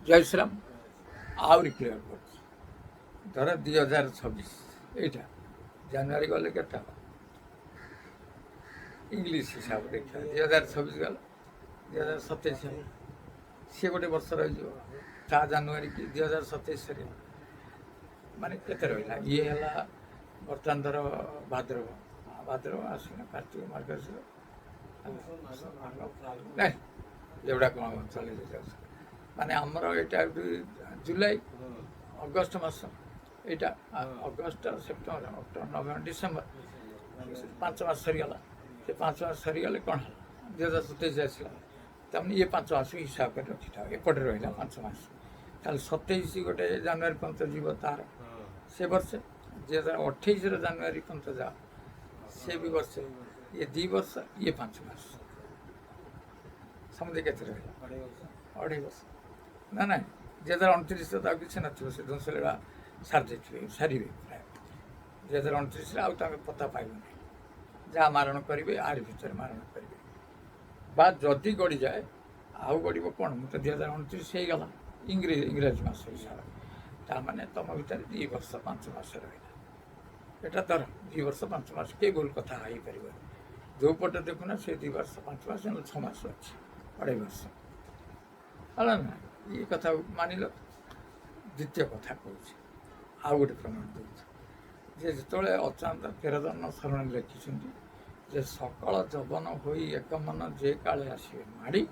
ଜୟ ଶ୍ରୀରାମ। ଆହୁରି କ୍ଲିୟର କରୁଛି। ଧର 2026 ଏଇଟା ଜାନୁଆରୀ ଗଲେ କେତେ ହେବ ଇଂଲିଶ ହିସାବ ଦେଖିବା 2026 ଗଲେ 2027 ହେବ। ସିଏ ଗୋଟେ ବର୍ଷ ରହିଯିବ। 4 ଜାନୁଆରୀ କି 2027 ସରିବ। ମାନେ କେତେ ରହିଲା? ଇଏ ହେଲା ବର୍ତ୍ତମାନ ଧର ଭାଦ୍ରବ ଆଶ୍ୱିନ କାର୍ତ୍ତିକ ମାର୍ଗଶୀର ନାଇଁ ଏଗୁଡ଼ା କ'ଣ ଚଲେଇ ଯାଉଛି। ମାନେ ଆମର ଏଇଟା ଜୁଲାଇ ଅଗଷ୍ଟ ମାସ, ଏଇଟା August September October November December 5 ମାସ ସରିଗଲା। ସେ 5 ମାସ ସରିଗଲେ କ'ଣ ହେଲା? 2027 ଆସିଲା। ତାମାନେ ଇଏ 5 ମାସ ହିସାବ କରି ରଖିଥାଉ। ଏପଟେ ରହିଲା 5 ମାସ। ତାହେଲେ 27 ଗୋଟେ ଜାନୁଆରୀ ପର୍ଯ୍ୟନ୍ତ ଯିବ ତାର, ସେ ବର୍ଷେ। 2028ର ଜାନୁଆରୀ ପର୍ଯ୍ୟନ୍ତ ଯାଅ, ସେ ବି ବର୍ଷେ। ଇଏ 2 ବର୍ଷ, ଇଏ 5 ମାସ। ସମୁଦ୍ର କେତେ ରହିଲା? 2.5 ବର୍ଷ। ନା ନାଇଁ 2029 ତ ଆଉ କିଛି ନଥିବ। ସେ ଧ୍ୱଂସଲୀଳା ସାରିବେ ପ୍ରାୟ 2029ରେ ଆଉ ତାଙ୍କ ପତା ପାଇବନି। ଯାହା ମାରଣ କରିବେ ଆରି ଭିତରେ ମାରଣ କରିବେ। ବା ଯଦି ଗଡ଼ିଯାଏ ଆଉ ଗଡ଼ିବ କ'ଣ? ମୁଁ ତ 2029 ହେଇଗଲା ଇଂରାଜୀ ମାସ ହିସାବରେ। ତାମାନେ ତୁମ ଭିତରେ 2 ବର୍ଷ 5 ମାସ ରହିଲା। ଏଇଟା ଧର 2 ବର୍ଷ 5 ମାସ, କେହି ଭୁଲ କଥା ହେଇପାରିବନି। ଯେଉଁ ପଟେ ଦେଖୁନା ସେ 2 ବର୍ଷ 5 ମାସ 6 ମାସ ଅଛି, 2.5 ବର୍ଷ ହେଲା ନା। ଏ କଥା ମାନିଲ। ଦ୍ୱିତୀୟ କଥା କହୁଛି, ଆଉ ଗୋଟେ ପ୍ରମାଣ ଦେଉଛି ଯେ ଯେତେବେଳେ ଅଚାନ୍ତ ତେରଜନ ଶରଣୀ ଲେଖିଛନ୍ତି ଯେ ସକଳ ଯବନ ହୋଇ ଏକ ମନ ଯେ କାଳେ ଆସିବେ ମାଡ଼ି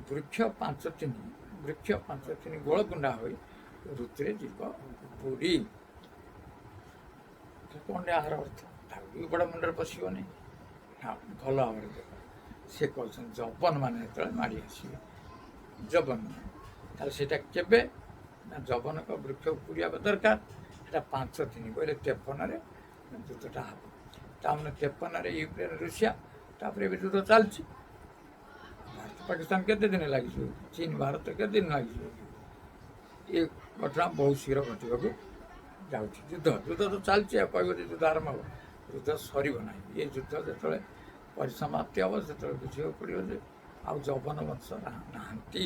ବୃକ୍ଷ ପାଞ୍ଚ ତିନି ଗୋଳକୁଣ୍ଡା ହୋଇ ଋତୁରେ ଯିବ ବୁଡ଼ି। କ'ଣ ଏହାର ଅର୍ଥ? ତାକୁ ବି ବଡ଼ ମୁଣ୍ଡରେ ପଶିବନି। ହଁ, ଭଲ ଭାବରେ ଦେଖ। ସେ କହୁଛନ୍ତି ଯବନ ମାନେ ଯେତେବେଳେ ମାଡ଼ି ଆସିବେ, ଯବନ ମାନେ, ତାହେଲେ ସେଇଟା କେବେ ନା ଯବନଙ୍କ ବୃକ୍ଷ ଉପୁଡ଼ିବା ଦରକାର। ସେଇଟା 5 ଦିନ କହିଲେ 53ରେ ଯୁଦ୍ଧଟା ହେବ। ତାମାନେ 53ରେ ୟୁକ୍ରେନ ରୁଷିଆ, ତାପରେ ଏବେ ଯୁଦ୍ଧ ଚାଲିଛି। ଭାରତ ପାକିସ୍ତାନ କେତେ ଦିନ ଲାଗିଯିବ? ଚୀନ ଭାରତ କେତେ ଦିନ ଲାଗିଯିବ? ଏ ଘଟଣା ବହୁତ ଶୀଘ୍ର ଘଟିବାକୁ ଯାଉଛି। ଯୁଦ୍ଧ ତ ଚାଲିଛି। ଆଉ କହିବ ଯେ ଯୁଦ୍ଧ ଆରମ୍ଭ ହେବ, ଯୁଦ୍ଧ ସରିବ ନାହିଁ। ଏ ଯୁଦ୍ଧ ଯେତେବେଳେ ପରିସମାପ୍ତି ହେବ ସେତେବେଳେ ବୁଝିବାକୁ ପଡ଼ିବ ଯେ ଆଉ ଯବନ ବଂଶ ନାହାନ୍ତି।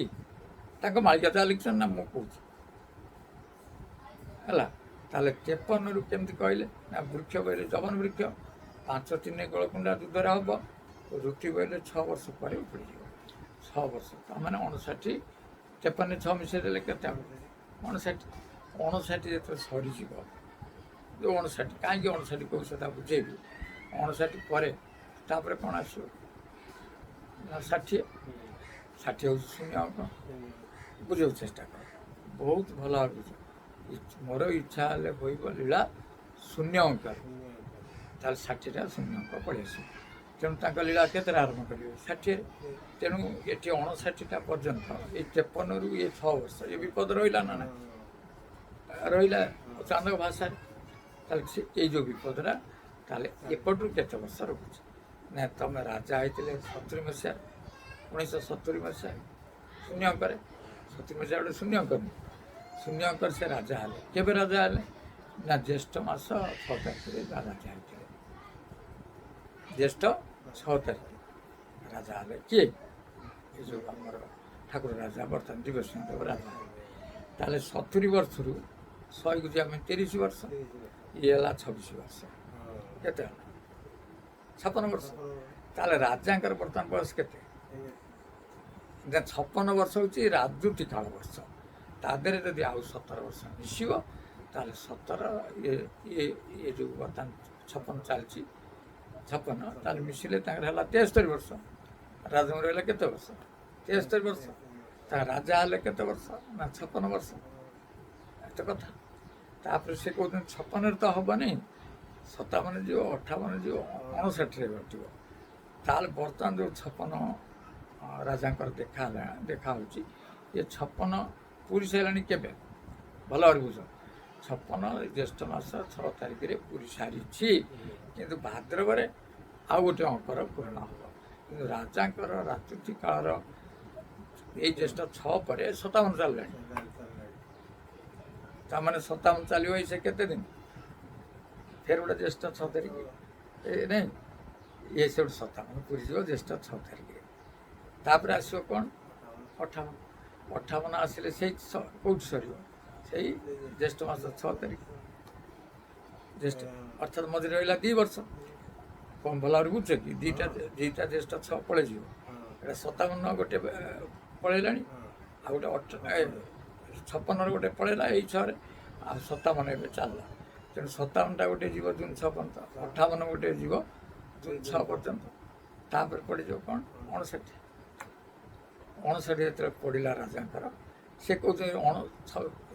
ତାଙ୍କ ମାଳିକା ଯାହା ଲିଖିଛନ୍ତି ନା ମୁଁ କହୁଛି ହେଲା। ତାହେଲେ 53ରୁ କେମିତି କହିଲେ ନା ବୃକ୍ଷ କହିଲେ ଯବନ ବୃକ୍ଷ 5 ତିନି ଗୋଳକୁଣ୍ଡା ଯୁଦ୍ଧରେ ହେବ। ଋତୁ କହିଲେ 6 ବର୍ଷ ପରେ ଉପୁଡ଼ିଯିବ। 6 ବର୍ଷ ତାମାନେ 59, 53 6 ମିଶାଇ ଦେଲେ କେତେ ହେବ? 59। 59 ଯେତେବେଳେ ସରିଯିବ, ଯେଉଁ 59, କାହିଁକି 59 କହୁଛି ତା ବୁଝେଇବି। 59 ପରେ ତାପରେ କ'ଣ ଆସିବ ନା 60। 60 ହେଉଛି ଶୂନ୍ୟ ଅଙ୍କ। ବୁଝିବାକୁ ଚେଷ୍ଟା କର, ବହୁତ ଭଲ ଭାବେ ବୁଝ। ମୋର ଇଚ୍ଛା ହେଲେ ହୋଇବ ଲୀଳା ଶୂନ୍ୟ ଅଙ୍କରେ। ତାହେଲେ 60ଟା ଶୂନ୍ୟ ଅଙ୍କ ପଳେଇ ଆସିବ। ତେଣୁ ତାଙ୍କ ଲୀଳା କେତେରେ ଆରମ୍ଭ କରିବେ? 60ରେ। ତେଣୁ ଏଠି 59ଟା ପର୍ଯ୍ୟନ୍ତ ଏଇ 53ରୁ ଇଏ 6 ବର୍ଷ ଏ ବିପଦ ରହିଲା ନା ନାହିଁ? ରହିଲା ଚାନ୍ଦକ ଭାଷାରେ। ତାହେଲେ ସେ ଏଇ ଯେଉଁ ବିପଦଟା, ତାହେଲେ ଏପଟରୁ କେତେ ବର୍ଷ ରଖୁଛି ନା ତୁମେ ରାଜା ହେଇଥିଲେ 70 ମସିହାରେ, 1970 ମସିହାରେ ଶୂନ୍ୟ ଅଙ୍କରେ। 70 ମସିହା ଗୋଟେ ଶୂନ୍ୟ ଅଙ୍କ ନୁହେଁ। ଶୂନ୍ୟ ଅଙ୍କରେ ସେ ରାଜା ହେଲେ। କେବେ ରାଜା ହେଲେ ନା ଜ୍ୟେଷ୍ଠ ମାସ 6 ତାରିଖରେ ରାଜା ହେଇଥିଲେ। ଜ୍ୟେଷ୍ଠ 6 ତାରିଖ ରାଜା ହେଲେ। କିଏ? ଏ ଯେଉଁ ଆମର ଠାକୁର ରାଜା ବର୍ତ୍ତମାନ ଦିବ୍ୟସିଂହ ରାଜା ହେଲେ। ତାହେଲେ 70 ବର୍ଷରୁ 100କୁ ଯିବା ପାଇଁ 30 ବର୍ଷ। ଇଏ ହେଲା 26 ବର୍ଷ। କେତେ ହେଲା? 56 ବର୍ଷ। ତାହେଲେ ରାଜାଙ୍କର ବର୍ତ୍ତମାନ ବୟସ କେତେ? 56 ବର୍ଷ ହେଉଛି ରାଜୁତି କାଳ ବର୍ଷ। ତା ଦେହରେ ଯଦି ଆଉ 17 ବର୍ଷ ମିଶିବ ତାହେଲେ 17 ଇଏ ଯେଉଁ ବର୍ତ୍ତମାନ 56 ଚାଲିଛି 56, ତାହେଲେ ମିଶିଲେ ତାଙ୍କର ହେଲା 73 ବର୍ଷ। ରାଜାଙ୍କର ହେଲେ କେତେ ବର୍ଷ? 73 ବର୍ଷ। ତା ରାଜା ହେଲେ କେତେ ବର୍ଷ ନା 56 ବର୍ଷ। ଏତେ କଥା। ତାପରେ ସେ କହୁଛନ୍ତି 56ରେ ତ ହେବନି, 57 ଯିବ, 58 ଯିବ, 59ରେ ଘଟିବ। ତାହେଲେ ବର୍ତ୍ତମାନ ଯେଉଁ 56 ରାଜାଙ୍କର ଦେଖାହେଉଛି, ଏ 56 ପୁରୀ ସାରିଲାଣି କେବେ? ଭଲ ଭାବରେ ବୁଝ। 56 ଜ୍ୟେଷ୍ଠ ମାସ 6 ତାରିଖରେ ପୁରୀ ସାରିଛି। କିନ୍ତୁ ଭାଦ୍ରବରେ ଆଉ ଗୋଟେ ଅଙ୍କର ପୂରଣ ହେବ। କିନ୍ତୁ ରାଜାଙ୍କର ରାଜୁତି କାଳର ଏଇ ଜ୍ୟେଷ୍ଠ 6 ପରେ 57 ଚାଲିଲାଣି। ତାମାନେ 57 ଚାଲିବ ସେ କେତେ ଦିନ? ଫେର ଗୋଟେ ଜ୍ୟେଷ୍ଠ 6 ତାରିଖ ନାଇଁ, ଇଏ ସେଠୁ 57 ପୁରୀ ଯିବ ଜ୍ୟେଷ୍ଠ 6 ତାରିଖରେ। ତାପରେ ଆସିବ କ'ଣ? 58। ଅଠାବନ ଆସିଲେ ସେଇ କେଉଁଠି ସରିବ? ସେଇ ଜ୍ୟେଷ୍ଠ ମାସ 6 ତାରିଖ ଜ୍ୟେଷ୍ଠ, ଅର୍ଥାତ୍ ମଝିରେ ରହିଲା 2 ବର୍ଷ। କ'ଣ ଭଲ ଭାବରେ ବୁଝୁଛ କି? ଦୁଇଟା ଜ୍ୟେଷ୍ଠ 6 ପଳେଇଯିବ। ଏଇଟା 57 ଗୋଟେ ପଳେଇଲାଣି, ଆଉ ଗୋଟେ 56ର ଗୋଟେ ପଳେଇଲା ଏଇ 6ରେ, ଆଉ 57 ଏବେ ଚାଲିଲା। ତେଣୁ 57ଟା ଗୋଟେ ଯିବ ଜୁନ୍ 6 ପର୍ଯ୍ୟନ୍ତ, 58 ଗୋଟେ ଯିବ ଜୁନ୍ 6 ପର୍ଯ୍ୟନ୍ତ, ତାପରେ ପଡ଼ିଯିବ କ'ଣ 59। 59 ଯେତେବେଳେ ପଡ଼ିଲା ରାଜାଙ୍କର, ସେ କହୁଛନ୍ତି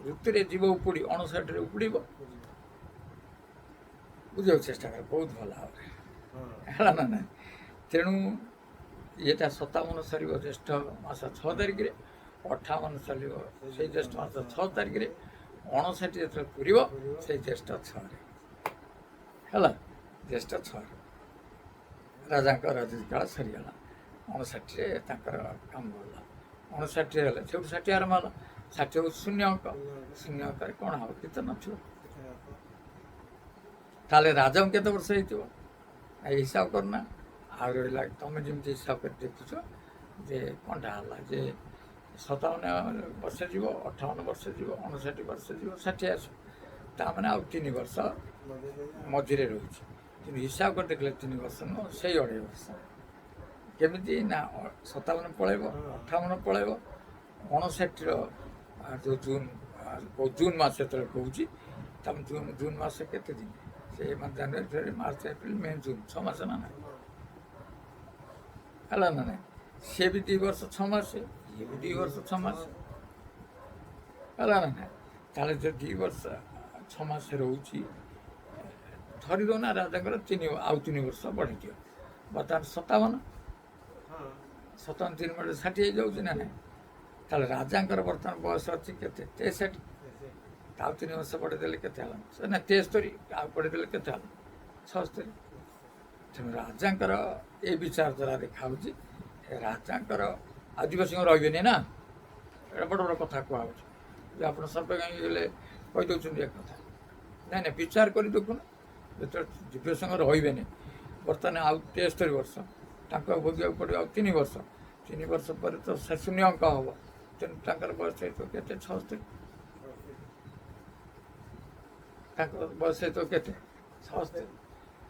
ଋତୁରେ ଯିବ ଉପୁଡ଼ି, 59ରେ ଉପୁଡ଼ିବ। ବୁଝିବାକୁ ଚେଷ୍ଟା କର ବହୁତ ଭଲ ଭାବରେ, ହେଲା ନା ନାହିଁ? ତେଣୁ ଇଏଟା 57 ସରିବ ଜ୍ୟେଷ୍ଠ ମାସ 6 ତାରିଖରେ, 58 ଚାଲିବ ସେଇ ଜ୍ୟେଷ୍ଠ ମାସ 6 ତାରିଖରେ, 59 ଯେତେବେଳେ ପୁରିବ ସେଇ ଜ୍ୟେଷ୍ଠ 6ରେ, ହେଲା। ଜ୍ୟେଷ୍ଠ 6ରେ ରାଜାଙ୍କ ରାଜକାଳ ସରିଗଲା। 59ରେ ତାଙ୍କର କାମ ଗଲା। 59 ହେଲେ ସେଠୁ 60 ଆରମ୍ଭ ହେଲା। 60 ହେଉଛି ଶୂନ୍ୟ ଅଙ୍କ। ଶୂନ୍ୟ ଅଙ୍କରେ କ'ଣ ହେବ? କିଛି ନଥିବ। ତାହେଲେ ରାଜାଙ୍କୁ କେତେ ବର୍ଷ ହେଇଥିବ ଏଇ ହିସାବ କରୁନା। ଆଉ ରହିଲା ତମେ ଯେମିତି ହିସାବ କରି ଦେଖୁଛ ଯେ କ'ଣଟା ହେଲା ଯେ 57 ବର୍ଷ ଯିବ, 58 ବର୍ଷ ଯିବ, 59 ବର୍ଷ ଯିବ, 60 ଆସିବ। ତାମାନେ ଆଉ 3 ବର୍ଷ ମଝିରେ ରହୁଛି। କିନ୍ତୁ ହିସାବ କରି ଦେଖିଲେ 3 ବର୍ଷ ନୁହଁ, ସେଇ 2.5 ବର୍ଷ। କେମିତି ନା 57 ପଳେଇବ, 58 ପଳେଇବ, 59ର ଯେଉଁ ଜୁନ୍ ମାସ ଯେତେବେଳେ କହୁଛି, ତାମାନେ ଜୁନ୍ ମାସ କେତେ ଦିନ? ସେ ଜାନୁଆରୀ, ଫେବୃଆରୀ, ମାର୍ଚ୍ଚ, ଏପ୍ରିଲ, ମେ, ଜୁନ୍ 6 ମାସ ନା ନାହିଁ? ହେଲା ନା ନାହିଁ? ସିଏ ବି 2 ବର୍ଷ 6 ମାସ, ଇଏ ବି 2 ବର୍ଷ 6 ମାସ, ହେଲା ନା ନାହିଁ? ତାହେଲେ ଯେ 2 ବର୍ଷ 6 ମାସ ରହୁଛି, ଧରି ଦେଉନା ରାଜାଙ୍କର ଆଉ 3 ବର୍ଷ ବଢ଼ିଯିବ। ବର୍ତ୍ତମାନ 57 3 ବର୍ଷ 60 ହେଇଯାଉଛି ନା ନାହିଁ? ତାହେଲେ ରାଜାଙ୍କର ବର୍ତ୍ତମାନ ବୟସ ଅଛି କେତେ? 63। ଆଉ 3 ବର୍ଷ ବଢ଼େଇ ଦେଲେ କେତେ ହେଲା? ନା 73, ଆଉ ବଢ଼େଇ ଦେଲେ କେତେ ହେଲା? 76। ତେଣୁ ରାଜାଙ୍କର ଏ ବିଚାର ଦ୍ୱାରା ଦେଖାହେଉଛି ରାଜାଙ୍କର ଆଉ ଦିବସୀଙ୍କ ରହିବେନି ନା। ଏଇଟା ବଡ଼ ବଡ଼ କଥା କୁହାହେଉଛି ଯେ ଆପଣ ସର୍ବଜ୍ଞାନୀ ହେଲେ କହିଦେଉଛନ୍ତି ଏ କଥା। ନାଇଁ ନାଇଁ, ବିଚାର କରି ଦେଖୁନ, ଯେତେବେଳେ ଦିବ୍ୟସିଂହ ରହିବେନି, ବର୍ତ୍ତମାନ ଆଉ 73 ବର୍ଷ ତାଙ୍କୁ ଆଉ ଭୋଗିବାକୁ ପଡ଼ିବ ଆଉ 3 ବର୍ଷ। 3 ବର୍ଷ ପରେ ତ ସେ ଶୂନ୍ୟ ଅଙ୍କ ହେବ। ତେଣୁ ତାଙ୍କର ବୟସ ହେଇଥିବ କେତେ? 76। ତାଙ୍କର ବୟସ ହେଇଥିବ କେତେ? 76।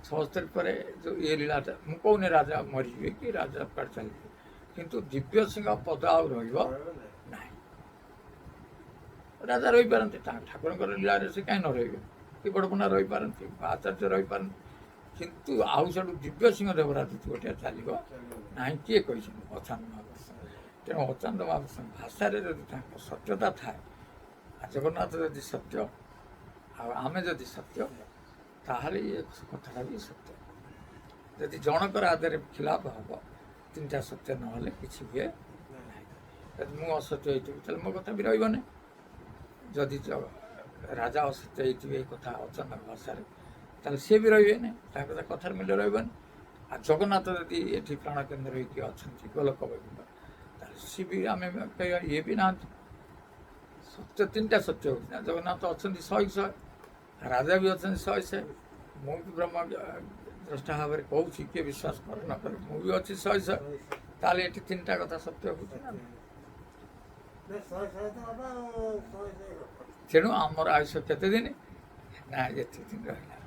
76 ପରେ ଯେଉଁ ଇଏ ଲୀଳାଟା, ମୁଁ କହୁନି ରାଜା ମରିଯିବେ କି ରାଜା କୁଆଡ଼େ ଚାଲିଯିବେ, କିନ୍ତୁ ଦିବ୍ୟସିଂହ ପଦ ଆଉ ରହିବ ନାହିଁ। ରାଜା ରହିପାରନ୍ତି, ଠାକୁରଙ୍କର ଲୀଳାରେ ସେ କାହିଁ ନ ରହିବେ? କି ବଡ଼ପଣା ରହିପାରନ୍ତି, ଆଚାର୍ଯ୍ୟ ରହିପାରନ୍ତି, କିନ୍ତୁ ଆଉ ସେଠୁ ଦିବ୍ୟସିଂହ ଦେବରାଜ ଗୋଟିଏ ଚାଲିବ ନାହିଁ। କିଏ କହିଛନ୍ତି? ଅଚାନ୍ଦ ମହାପୁରୁଷ। ତେଣୁ ଅଚାନ୍ଦ ମହାପୁରୁଷ ଭାଷାରେ ଯଦି ତାଙ୍କ ସତ୍ୟତା ଥାଏ, ଜଗନ୍ନାଥ ଯଦି ସତ୍ୟ ଆଉ ଆମେ ଯଦି ସତ୍ୟ, ତାହେଲେ ଏ କଥାଟା ବି ସତ୍ୟ। ଯଦି ଜଣଙ୍କର ଆଦେହରେ ଖିଲାପ ହେବ, 3ଟା ସତ୍ୟ ନହେଲେ କିଛି ହୁଏ ନାହିଁ। ଯଦି ମୁଁ ଅସତ୍ୟ ହେଇଥିବି ତାହେଲେ ମୋ କଥା ବି ରହିବନି। ଯଦି ରାଜା ଅସତ୍ୟ ହେଇଥିବେ ଏ କଥା ଅଚାନକ ଭାଷାରେ, ତାହେଲେ ସିଏ ବି ରହିବେନି, ତାଙ୍କ କଥାରେ ମୂଲ୍ୟ ରହିବନି। ଆଉ ଜଗନ୍ନାଥ ଯଦି ଏଠି ପ୍ରାଣ କେନ୍ଦ୍ର ହେଇକି ଅଛନ୍ତି ଗୋଲକ ବୈକୁଣ୍ଠ, ତାହେଲେ ସିଏ ବି ଆମେ କହିବା ଇଏ ବି ନାହାନ୍ତି। ସତ୍ୟ 3ଟା ସତ୍ୟ ହେଉଛି ନା। ଜଗନ୍ନାଥ ଅଛନ୍ତି 100 ରାଜା ବି ଅଛନ୍ତି 100। ମୁଁ ବି ବ୍ରହ୍ମ ଦ୍ରଷ୍ଟା ଭାବରେ କହୁଛି, କିଏ ବିଶ୍ୱାସ କରେ ନ କରେ, ମୁଁ ବି ଅଛି 100। ତାହେଲେ ଏଠି 3ଟା କଥା ସତ୍ୟ ହେଉଛି ନା। ତେଣୁ ଆମର ଆୟୁଷ କେତେ ଦିନ? ନା ଏତେ ଦିନ ରହିଲା,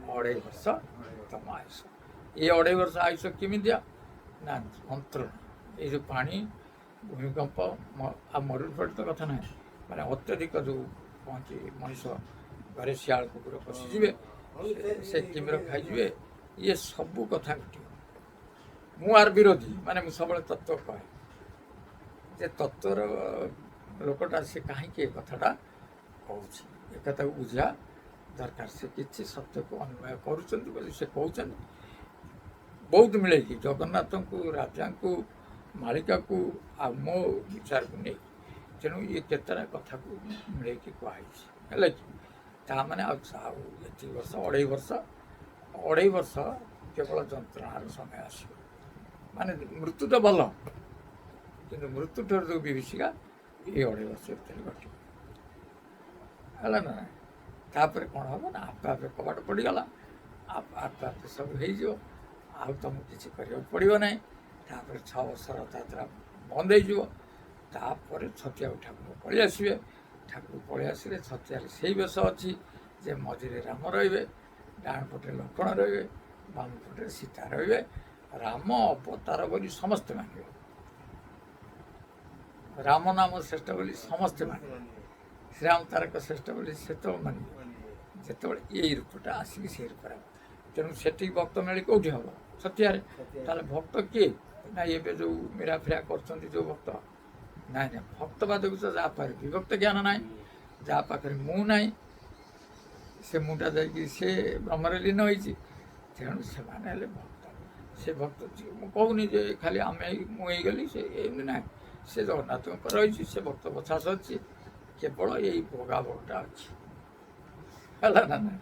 2.5 ବର୍ଷ ତମ ଆୟୁଷ। ଏ 2.5 ବର୍ଷ ଆୟୁଷ କେମିତିଆ? ନା ଯନ୍ତ୍ରଣା, ଏଇ ଯେଉଁ ପାଣି, ଭୂମିକମ୍ପ ଆଉ ମରୁଡ଼ି ତ କଥା ନାହିଁ, ମାନେ ଅତ୍ୟଧିକ ଯେଉଁ ପହଞ୍ଚି ମଣିଷ ଘରେ ଶିଆଳ କୁକୁର ପଶିଯିବେ, ସେ କିମିର ଖାଇଯିବେ, ଇଏ ସବୁ କଥା ଘଟିବ। ମୁଁ ଆର ବିରୋଧୀ, ମାନେ ମୁଁ ସବୁବେଳେ ତତ୍ତ୍ୱ କହେ ଯେ ତତ୍ତ୍ୱର ଲୋକଟା ସେ କାହିଁକି ଏ କଥାଟା କହୁଛି, ଏ କଥାକୁ ବୁଝିବା ଦରକାର। ସେ କିଛି ସତ୍ୟକୁ ଅନ୍ୱୟ କରୁଛନ୍ତି ବୋଲି ସେ କହୁଛନ୍ତି। ବହୁତ ମିଳେଇକି ଜଗନ୍ନାଥଙ୍କୁ, ରାଜାଙ୍କୁ, ମାଳିକାକୁ ଆଉ ମୋ ବିଚାରକୁ ନେଇ, ତେଣୁ ଇଏ କେତେଟା କଥାକୁ ମିଳେଇକି କୁହାହେଇଛି, ହେଲା କି? ତାମାନେ ଆଉ ଏତିକି ବର୍ଷ, 2.5 ବର୍ଷ କେବଳ ଯନ୍ତ୍ରଣାର ସମୟ ଆସିବ। ମାନେ ମୃତ୍ୟୁ ତ ଭଲ, କିନ୍ତୁ ମୃତ୍ୟୁଠାରୁ ଯେଉଁ ବିଭୀଷିକା ଏ 2.5 ବର୍ଷ ଭିତରେ ଘଟିବ, ହେଲା ନା। ତାପରେ କ'ଣ ହେବ ନା ଆପେ ଆପେ କବାଟ ପଡ଼ିଗଲା, ଆପେ ଆପେ ସବୁ ହେଇଯିବ, ଆଉ ତୁମକୁ କିଛି କରିବାକୁ ପଡ଼ିବ ନାହିଁ। ତାପରେ 6 ବର୍ଷ ରଥଯାତ୍ରା ବନ୍ଦ ହେଇଯିବ। ତାପରେ ଛତିଆକୁ ଠାକୁର ପଳେଇ ଆସିବେ। ଠାକୁର ପଳେଇ ଆସିଲେ ଛତିଆରେ ସେଇ ବେଶ ଅଛି ଯେ ମଝିରେ ରାମ ରହିବେ, ଡାହାଣ ପଟେ ଲକ୍ଷ୍ମଣ ରହିବେ, ବାମ ପଟେ ସୀତା ରହିବେ। ରାମ ଅବତାର ବୋଲି ସମସ୍ତେ ମାନିବେ, ରାମ ନାମ ଶ୍ରେଷ୍ଠ ବୋଲି ସମସ୍ତେ ମାନିବେ, ଶ୍ରୀରାମ ତାରକ ଶ୍ରେଷ୍ଠ ବୋଲି ସେତେବେଳେ ମାନିବେ ଯେତେବେଳେ ଏଇ ରୂପଟା ଆସିକି ସେଇ ରୂପରେ ହେବ। ତେଣୁ ସେଠିକି ଭକ୍ତ ମେଳି କେଉଁଠି ହେବ? ଛତିଆରେ। ତାହେଲେ ଭକ୍ତ କିଏ? ନା ଏବେ ଯେଉଁ ମେରାଫେରା କରୁଛନ୍ତି ଯେଉଁ ଭକ୍ତ, ନାଇଁ ନାଇଁ, ଭକ୍ତ ବା ଦେଖୁଛ ଯାହା ପାଖରେ ବିଭକ୍ତ ଜ୍ଞାନ ନାହିଁ, ଯାହା ପାଖରେ ମୁଁ ନାହିଁ, ସେ ମୁଁଟା ଯାଇକି ସେ ବ୍ରହ୍ମରେ ଲୀନ ହେଇଛି। ତେଣୁ ସେମାନେ ହେଲେ ଭକ୍ତ। ସେ ଭକ୍ତ ମୁଁ କହୁନି ଯେ ଖାଲି ମୁଁ ହେଇଗଲି, ସେ ଏମିତି ନାହିଁ। ସେ ଜଗନ୍ନାଥଙ୍କ ଉପରେ ରହିଛି, ସେ ଭକ୍ତ ପଛାସ ଅଛି, କେବଳ ଏଇ ଭୋଗାଭୋଗଟା ଅଛି, ହେଲା ନା ନାହିଁ।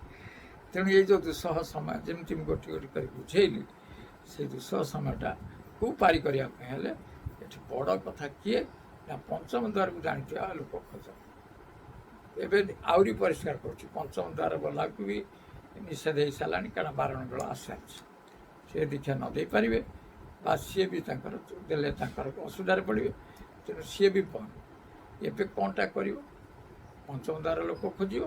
ତେଣୁ ଏଇ ଯେଉଁ ଦୁଃସହ ସମୟ, ଯେମିତି ମୁଁ ଗୋଟି ଗୋଟି କରି ବୁଝେଇଲି, ସେଇ ଦୁଃସହ ସମୟଟାକୁ ପାରି କରିବା ପାଇଁ ହେଲେ ଏଠି ବଡ଼ କଥା କିଏ? ନା ପଞ୍ଚମ ଦ୍ୱାରକୁ ଜାଣିଥିବା ଲୋକ ଖୋଜ। ଏବେ ଆହୁରି ପରିଷ୍କାର କରୁଛି, ପଞ୍ଚମ ଦ୍ୱାର ଗଲାକୁ ବି ନିଷେଧ ହେଇସାରିଲାଣି, କାରଣ ବାରଣ ବେଳ ଆସିସାରିଛି। ସେ ଦୀକ୍ଷା ନ ଦେଇପାରିବେ ବା ସିଏ ବି ତାଙ୍କର ଦେଲେ ତାଙ୍କର ଅସୁବିଧାରେ ପଡ଼ିବେ। ତେଣୁ ସିଏ ବି ବନ୍ଦ। ଏବେ କ'ଣଟା କରିବ? ପଞ୍ଚମ ଦ୍ୱାର ଲୋକ ଖୋଜିବ,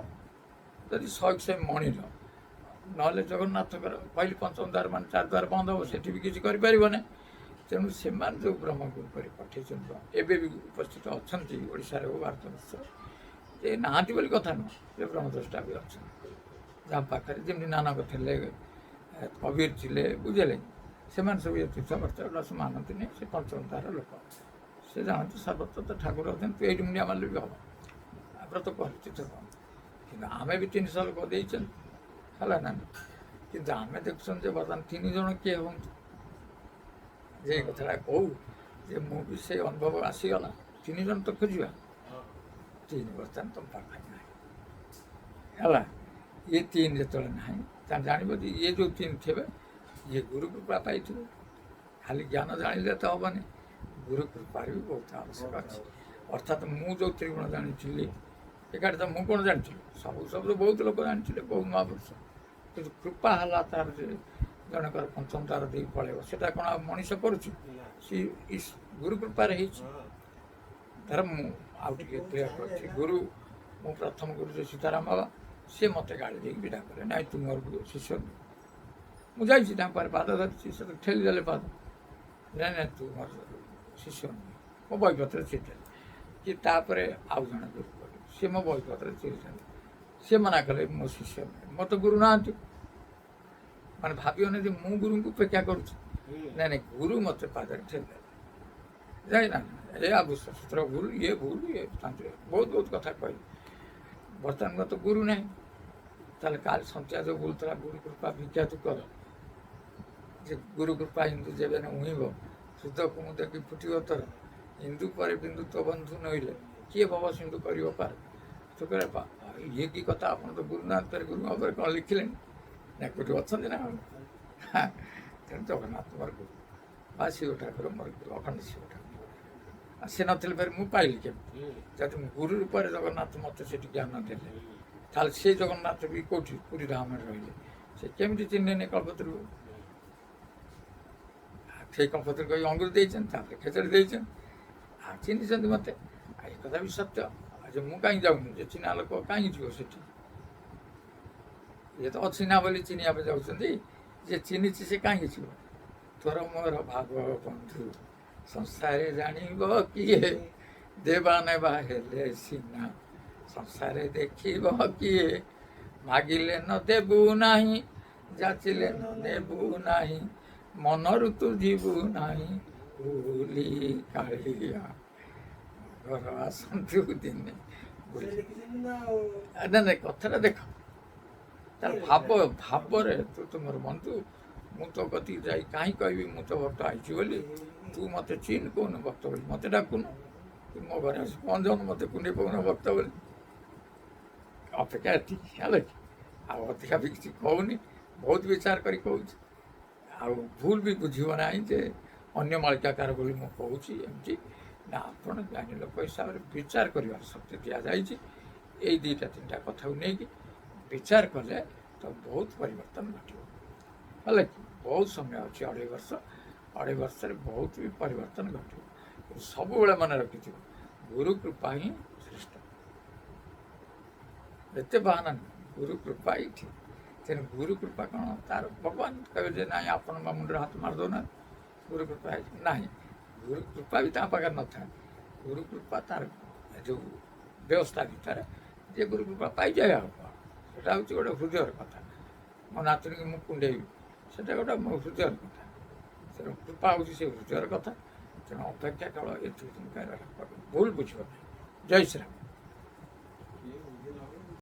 ଯଦି ଶହେ ମଣିର, ନହେଲେ ଜଗନ୍ନାଥଙ୍କର କହିଲି ପଞ୍ଚମ ଦ୍ୱାର ମାନେ 4 ଦ୍ୱାର ବନ୍ଦ ହେବ, ସେଠି ବି କିଛି କରିପାରିବନି। ତେଣୁ ସେମାନେ ଯେଉଁ ବ୍ରହ୍ମଗୁରୁ କରି ପଠାଇଛନ୍ତି, ଏବେ ବି ଉପସ୍ଥିତ ଅଛନ୍ତି ଓଡ଼ିଶାରେ ଓ ଭାରତବର୍ଷରେ, ଯେ ନାହାନ୍ତି ବୋଲି କଥା ନୁହଁ, ଯେ ବ୍ରହ୍ମଦ୍ରଷ୍ଟା ବି ଅଛନ୍ତି, ଯାହା ପାଖରେ ଯେମିତି ନାନକ ଥିଲେ, କବିର ଥିଲେ, ବୁଝିଲେ, ସେମାନେ ସବୁ ଏ ତୀର୍ଥବାର୍ତ୍ତା ଗୁଡ଼ା ସବୁ ମାନନ୍ତିନି। ସେ ପଞ୍ଚମ ଦ୍ୱାର ଲୋକ, ସେ ଜାଣନ୍ତି ସର୍ବତ୍ର ତ ଠାକୁର ଅଛନ୍ତି, ଏଇଠି ମୁଣ୍ଡିଆ ମାରିଲେ ବି ହେବ, ବ୍ରତ କୁହନ୍ତି ତୀର୍ଥ କୁହନ୍ତି। କିନ୍ତୁ ଆମେ ବି 300 ଲୋକ ଦେଇଛନ୍ତି, ହେଲା ନା। କିନ୍ତୁ ଆମେ ଦେଖୁଛନ୍ତି ଯେ ବର୍ତ୍ତମାନ 3 ଜଣ କିଏ ହୁଅନ୍ତୁ, ଯେ କଥାଟା କହୁ ଯେ ମୁଁ ବି ସେ ଅନୁଭବ ଆସିଗଲା, 3 ଜଣ ତ ଖୋଜିବା, 3 ବର୍ତ୍ତମାନ ତମ ପାଖରେ ନାହିଁ, ହେଲା। ଇଏ 3 ଯେତେବେଳେ ନାହିଁ, ତାହେଲେ ଜାଣିବ ଯେ ଇଏ ଯେଉଁ 3 ଥିବେ, ଇଏ ଗୁରୁ କୃପା ପାଇଥିବେ। ଖାଲି ଜ୍ଞାନ ଜାଣିଲେ ତ ହେବନି, ଗୁରୁ କୃପାର ବି ବହୁତ ଆବଶ୍ୟକ ଅଛି। ଅର୍ଥାତ୍ ମୁଁ ଯେଉଁ ତ୍ରିଗୁଣ ଜାଣିଥିଲି, ଏକାଠି ତ ମୁଁ କ'ଣ ଜାଣିଥିଲି, ସବୁ ବହୁତ ଲୋକ ଜାଣିଥିଲେ, ବହୁ ମହାପୁରୁଷ। କିନ୍ତୁ କୃପା ହେଲା ତାର ଯେ ଜଣଙ୍କର ପଞ୍ଚମ ଦ୍ୱାର ଦେଇ ପଳେଇବ, ସେଟା କ'ଣ ଆଉ ମଣିଷ କରୁଛି? ସେ ଗୁରୁ କୃପାରେ ହେଇଛି। ଧର ମୁଁ ଆଉ ଟିକେ କ୍ଲିୟର କରୁଛି, ମୁଁ ପ୍ରଥମ ଗୁରୁ ଯେ ସୀତାରାମ ବାବା, ସିଏ ମୋତେ ଗାଳି ଦେଇକି ବିଦା କଲେ, ନାଇଁ ତୁ ମୋର ଶିଷ୍ୟ ନୁହେଁ। ମୁଁ ଯାଇଛି ତାଙ୍କ ପାଖରେ ପାଦ ଧରିଛି, ସେ ତ ଠେଲି ଦେଲେ ପାଦ, ନାଇଁ ନାଇଁ ତୁ ମୋର ଶିଷ୍ୟ ନୁହେଁ। ମୋ ବହିପତ୍ର ଚିରିଦେଲେ। କି ତାପରେ ଆଉ ଜଣେ ଗୁରୁ କଲେ, ସିଏ ମୋ ବହିପତ୍ର ଚିରିଦେଲେ, ସିଏ ମନା କଲେ ମୋ ଶିଷ୍ୟ ନୁହେଁ, ମୋର ତ ଗୁରୁ ନାହାନ୍ତି। ମାନେ ଭାବିବନି ଯେ ମୁଁ ଗୁରୁଙ୍କୁ ଅପେକ୍ଷା କରୁଛି, ନାଇଁ ନାଇଁ, ଗୁରୁ ମୋତେ ପାଦରେ ଠେଲିଦେଲେ, ଯାଇନା ଏ ଆବଶ୍ୟକ ଗୁରୁ, ଇଏ ଭୁଲ, ଇଏ ତାଙ୍କୁ ବହୁତ କଥା କହିଲେ। ବର୍ତ୍ତମାନ ତ ଗୁରୁ ନାହିଁ। ତାହେଲେ କାଲି ସନ୍ଧ୍ୟା ଯେଉଁ ବୁଲୁଥିଲା, ଗୁରୁ କୃପା ଭିକ୍ଷା ତୁ କର, ଯେ ଗୁରୁ କୃପା ହିନ୍ଦୁ ଯେବେ ଉଇଁବ, ଶୁଦ୍ଧ କୁମୁଦ କି ଫୁଟିବ ତର, ହିନ୍ଦୁ ପରେ ବିନ୍ଦୁ ତ ବନ୍ଧୁ ନଇଲେ, କିଏ ଭବ ସିନ୍ଧୁ କରିବ ପାର। ତୁ କରେ ଇଏ କି କଥା, ଆପଣ ତ ଗୁରୁ ନାହାନ୍ତି, ଫେରେ ଗୁରୁଙ୍କ ଉପରେ କ'ଣ ଲେଖିଲେଣି? ନା କୋଉଠି ଅଛନ୍ତି ନା? ତେଣୁ ଜଗନ୍ନାଥ ମୋର ଗୁରୁ, ବା ଶିବ ଠାକୁର ମୋର ଗୁରୁ, ଅଖଣ୍ଡ ଶିବ ଠାକୁର। ସେ ନଥିଲେ ଫେରେ ମୁଁ ପାଇଲି କେମିତି? ଯଦି ଗୁରୁ ରୂପରେ ଜଗନ୍ନାଥ ମୋତେ ସେଠି ଜ୍ଞାନ ଦେଲେ, ତାହେଲେ ସେ ଜଗନ୍ନାଥ ବି କେଉଁଠି ପୁରୀ ଧାମରେ ରହିଲେ, ସେ କେମିତି ଚିହ୍ନେନି କଳ୍ପତରୁ? ସେଇ କଳ୍ପତରୁ କହି ଅଙ୍ଗୁର ଦେଇଛନ୍ତି, ତାପରେ ଖେଚଡ଼ି ଦେଇଛନ୍ତି, ଆଉ ଚିହ୍ନିଛନ୍ତି ମୋତେ। ଆଉ ଏ କଥା ବି ସତ୍ୟ। ଆଉ ଯେ ମୁଁ କାହିଁକି ଯାଉନି, ଯେ ଚିହ୍ନା ଲୋକ କାହିଁକି ଯିବ ସେଠି? ଇଏ ତ ଅଚିହ୍ନା ବୋଲି ଚିହ୍ନିବା ପାଇଁ ଯାଉଛନ୍ତି, ଯେ ଚିହ୍ନିଛି ସେ କାହିଁକି ଯିବ? ତୋର ମୋର ଭାବ ବନ୍ଧୁ ସଂସାରେ ଜାଣିବ କିଏ, ଦେବା ନେବା ହେଲେ ସିନା ସଂସାରେ ଦେଖିବ କିଏ, ମାଗିଲେ ନ ଦେବୁ ନାହିଁ, ଯାଚିଲେ ନ ନେବୁ ନାହିଁ, ମନରୁ ତୁ ଯିବୁ ନାହିଁ, ଭୁଲି କାଳିଆ ଘର ଆସନ୍ତୁ ଦିନେ। ନା ନାଇଁ, କଥାଟା ଦେଖ, ତାର ଭାବରେ ତୁ ତୁମର ବନ୍ଧୁ, ମୁଁ ତୋ କତିକି ଯାଇ କାହିଁ କହିବି ମୁଁ ତ ଭକ୍ତ ଆଇଛି ବୋଲି, ତୁ ମୋତେ ଚିହ୍ନ କହୁନୁ ଭକ୍ତ ବୋଲି, ମୋତେ ଡାକୁନୁ, ତୁ ମୋ ଘରେ ଆସି ପହଞ୍ଚଉନୁ, ମୋତେ କୁଣ୍ଡେଇ ପକଉନୁ ଭକ୍ତ ବୋଲି। ଅପେକ୍ଷା ଏତିକି, ହେଲା କି? ଆଉ ଅଧିକା ବି କିଛି କହୁନି, ବହୁତ ବିଚାର କରି କହୁଛି। ଆଉ ଭୁଲ ବି ବୁଝିବ ନାହିଁ ଯେ ଅନ୍ୟ ମାଳିକାକାର ବୋଲି ମୁଁ କହୁଛି ଏମିତି ନା। ଆପଣ ଜ୍ଞାନୀ ଲୋକ ହିସାବରେ ବିଚାର କରିବାର ଶକ୍ତି ଦିଆଯାଇଛି। ଏଇ 2-3ଟା କଥାକୁ ନେଇକି ବିଚାର କଲେ ତ ବହୁତ ପରିବର୍ତ୍ତନ ଘଟିବ, ହେଲା କି? ବହୁତ ସମୟ ଅଛି, 2.5 ବର୍ଷ, 2.5 ବର୍ଷରେ ବହୁତ ବି ପରିବର୍ତ୍ତନ ଘଟିବ। ସବୁବେଳେ ମନେ ରଖିଥିବ, ଗୁରୁ କୃପା ହିଁ ଶ୍ରେଷ୍ଠ। ଏତେ ବାହାନା ନୁହେଁ, ଗୁରୁ କୃପା ହିଁ ଠିକ୍। ତେଣୁ ଗୁରୁ କୃପା କ'ଣ ତାର ଭଗବାନ କହିବେ ଯେ ନାଇଁ ଆପଣଙ୍କ ମୁଣ୍ଡରେ ହାତ ମାରିଦେଉନାହାନ୍ତି, ଗୁରୁ କୃପା ହେଇଛି ନାହିଁ। ଗୁରୁ କୃପା ବି ତା ପାଖରେ ନଥାଏ। ଗୁରୁ କୃପା ତାର ଯେଉଁ ବ୍ୟବସ୍ଥା ଭିତରେ ଯେ ଗୁରୁ କୃପା ପାଇଯାଏ ଆଉ କ'ଣ, ସେଟା ହେଉଛି ଗୋଟେ ହୃଦୟର କଥା। ମୋ ନାତୁଣୀକି ମୁଁ କୁଣ୍ଡେଇବି, ସେଟା ଗୋଟେ ମୋ ହୃଦୟର କଥା। ତେଣୁ କୃପା ହେଉଛି ସେ ହୃଦୟର କଥା। ତେଣୁ ଅପେକ୍ଷା କେବଳ ଏଥିରୁ ଭୁଲ ବୁଝିବ ନାହିଁ। ଜୟ ଶ୍ରୀରାମ।